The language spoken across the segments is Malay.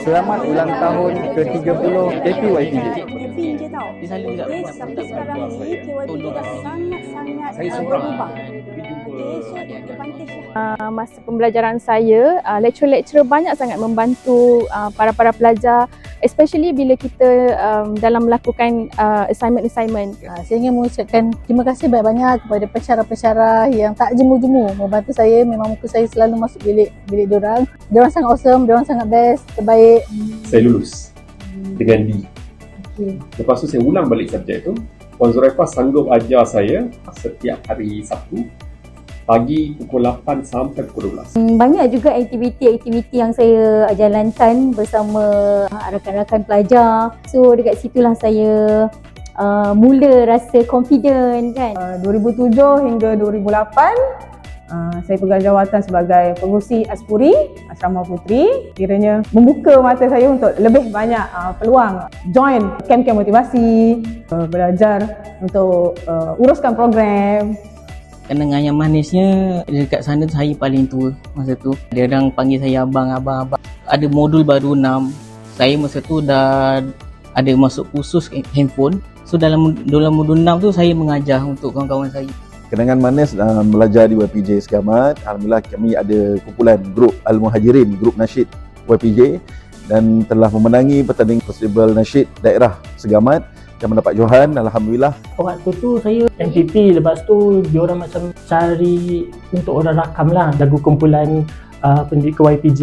Selamat ulang tahun ke-30 KPYPJ. je tau. Okay, sampai sekarang ni KYPJ dah sangat-sangat berubah. Okay, so advantage Masa pembelajaran saya, lecturer-lecturer banyak sangat membantu para pelajar, especially bila kita dalam melakukan assignment. Saya ingin mengucapkan terima kasih banyak-banyak kepada pensyarah-pensyarah yang tak jemu-jemu membantu saya. Memang muka saya selalu masuk bilik diorang. Diorang sangat awesome, diorang sangat best, terbaik. Saya lulus dengan D. Lepas tu saya ulang balik subjek tu. Puan Zuraifah sanggup ajar saya setiap hari Sabtu pagi pukul 8 sampai pukul 12. Banyak juga aktiviti-aktiviti yang saya jalankan bersama rakan-rakan pelajar. So dekat situlah saya mula rasa confident kan. 2007 hingga 2008 saya pegang jawatan sebagai pengurusi Aspuri Asrama Puteri. Kiranya membuka mata saya untuk lebih banyak peluang join kem-kem motivasi, belajar untuk uruskan program. Kenangan yang manisnya dekat sana saya paling tua masa tu. Ada orang panggil saya abang. Ada modul baru 6. Saya masa tu dah ada masuk kursus handphone. So dalam modul 6 tu saya mengajar untuk kawan-kawan saya. Kenangan manis belajar di YPJ Segamat. Alhamdulillah kami ada kumpulan grup Al-Muhajirin, grup nasyid YPJ, dan telah memenangi pertandingan festival nasyid daerah Segamat yang mendapat johan. Alhamdulillah. Waktu tu saya MPP, lepas tu diorang macam cari untuk orang rakam lah lagu kumpulan pendidik YPJ.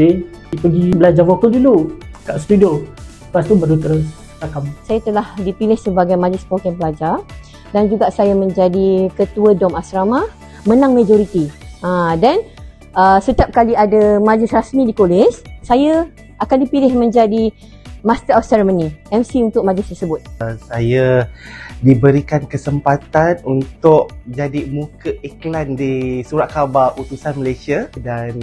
Pergi belajar vokal dulu kat studio, lepas tu baru terus rakam. Saya telah dipilih sebagai majlis program pelajar dan juga saya menjadi ketua Dom Asrama, menang majoriti. Dan setiap kali ada majlis rasmi di kolej, saya akan dipilih menjadi Master of Ceremony, MC untuk majlis tersebut. Saya diberikan kesempatan untuk jadi muka iklan di surat khabar utusan Malaysia dan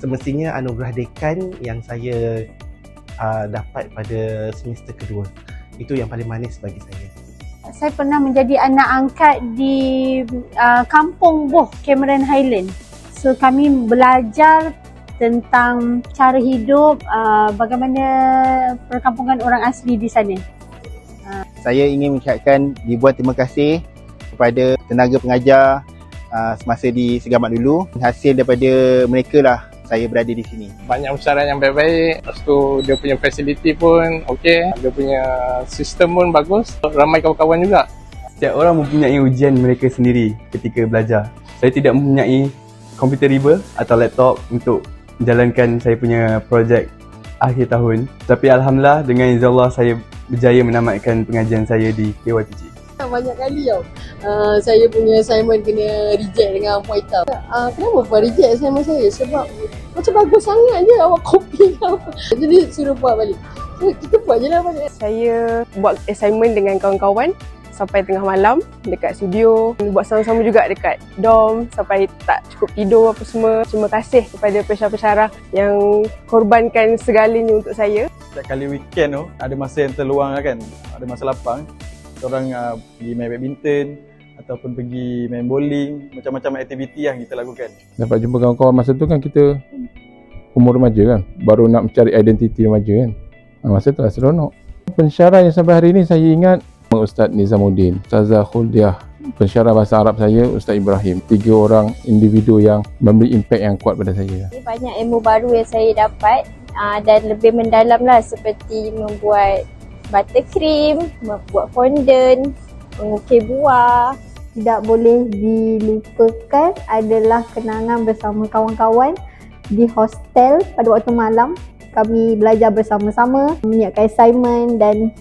semestinya anugerah dekan yang saya dapat pada semester kedua. Itu yang paling manis bagi saya. Saya pernah menjadi anak angkat di kampung Boh, Cameron Highland. So kami belajar tentang cara hidup, bagaimana perkampungan orang asli di sana. Saya ingin mengucapkan ribuan terima kasih kepada tenaga pengajar semasa di Segamat dulu. Hasil daripada mereka lah saya berada di sini. Banyak usaha yang baik-baik, lepas tu dia punya facility pun okey, dia punya sistem pun bagus, ramai kawan-kawan juga. Setiap orang mempunyai ujian mereka sendiri ketika belajar. Saya tidak mempunyai komputer riba atau laptop untuk menjalankan saya punya projek akhir tahun. Tapi Alhamdulillah dengan izin Allah saya berjaya menamatkan pengajian saya di KYPJ. Banyak kali tau saya punya assignment kena reject dengan puan hitam. Kenapa puan reject assignment saya? Sebab macam bagus sangat je awak copy kau. Jadi suruh buat balik. So, kita buat je lah balik. Saya buat assignment dengan kawan-kawan sampai tengah malam dekat studio. Buat sama-sama juga dekat dorm sampai tak cukup tidur apa semua. Terima kasih kepada pensyarah-pensyarah yang korbankan segalanya untuk saya. Setiap kali weekend tu ada masa yang terluang kan, ada masa lapang. Orang pergi main badminton ataupun pergi main bowling, macam-macam aktiviti yang kita lakukan. Dapat jumpa kawan-kawan masa tu kan kita umur remaja kan, baru nak mencari identiti remaja kan. Masa tu lah seronok. Pensyarah yang sampai hari ini saya ingat Ustaz Nizamuddin, Ustazah Khuldiah, pensyarah bahasa Arab saya Ustaz Ibrahim. 3 orang individu yang memberi impak yang kuat pada saya. Banyak ilmu baru yang saya dapat dan lebih mendalam lah, seperti membuat buttercream, membuat fondant, mengukir buah. Tidak boleh dilupakan adalah kenangan bersama kawan-kawan di hostel pada waktu malam. Kami belajar bersama-sama, menyiapkan assignment dan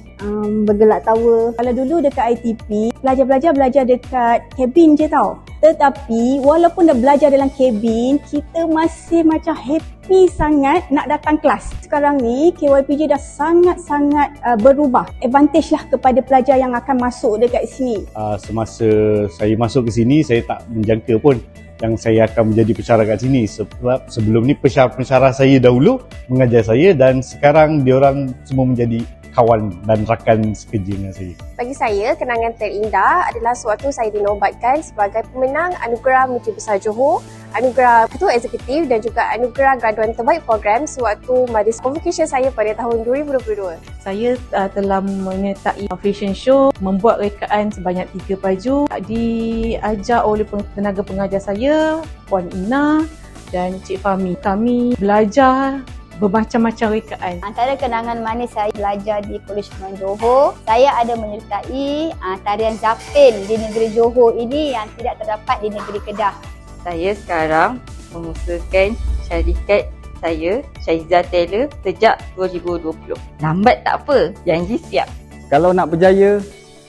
bergelak tawa. Kalau dulu dekat ITP, belajar dekat kabin je tau. Tetapi walaupun dah belajar dalam kabin, kita masih macam happy sangat nak datang kelas. Sekarang ni KYPJ dah sangat-sangat berubah. Advantage lah kepada pelajar yang akan masuk dekat sini. Semasa saya masuk ke sini, saya tak menjangka pun yang saya akan menjadi pensyarah kat sini. Sebab sebelum ni pensyarah saya dahulu mengajar saya dan sekarang diorang semua menjadi kawan dan rakan sekerja dengan saya. Bagi saya, kenangan terindah adalah sewaktu saya dinobatkan sebagai pemenang Anugerah Menteri Besar Johor, Anugerah Ketua Eksekutif dan juga Anugerah Graduan Terbaik Program sewaktu majlis convocation saya pada tahun 2022. Saya telah menyertai fashion show, membuat rekaan sebanyak 3 baju, diajar oleh tenaga pengajar saya, Puan Ina dan Cik Fahmi. Kami belajar bermacam-macam rekaan. Antara kenangan manis saya belajar di Kolej Penerangan Johor, saya ada menyertai tarian Zapin di negeri Johor ini yang tidak terdapat di negeri Kedah. Saya sekarang mengusahakan syarikat saya, Syaizah Taylor, sejak 2020. Lambat tak apa, janji siap. Kalau nak berjaya,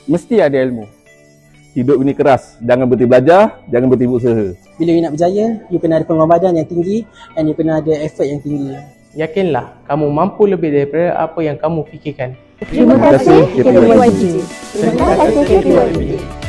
mesti ada ilmu. Hidup ini keras, jangan berhenti belajar, jangan berhenti berusaha. Bila you nak berjaya, you kena ada pengorbanan yang tinggi dan you kena ada effort yang tinggi. Yakinlah, kamu mampu lebih daripada apa yang kamu fikirkan. Terima kasih KPYPJ. Terima kasih KPYPJ.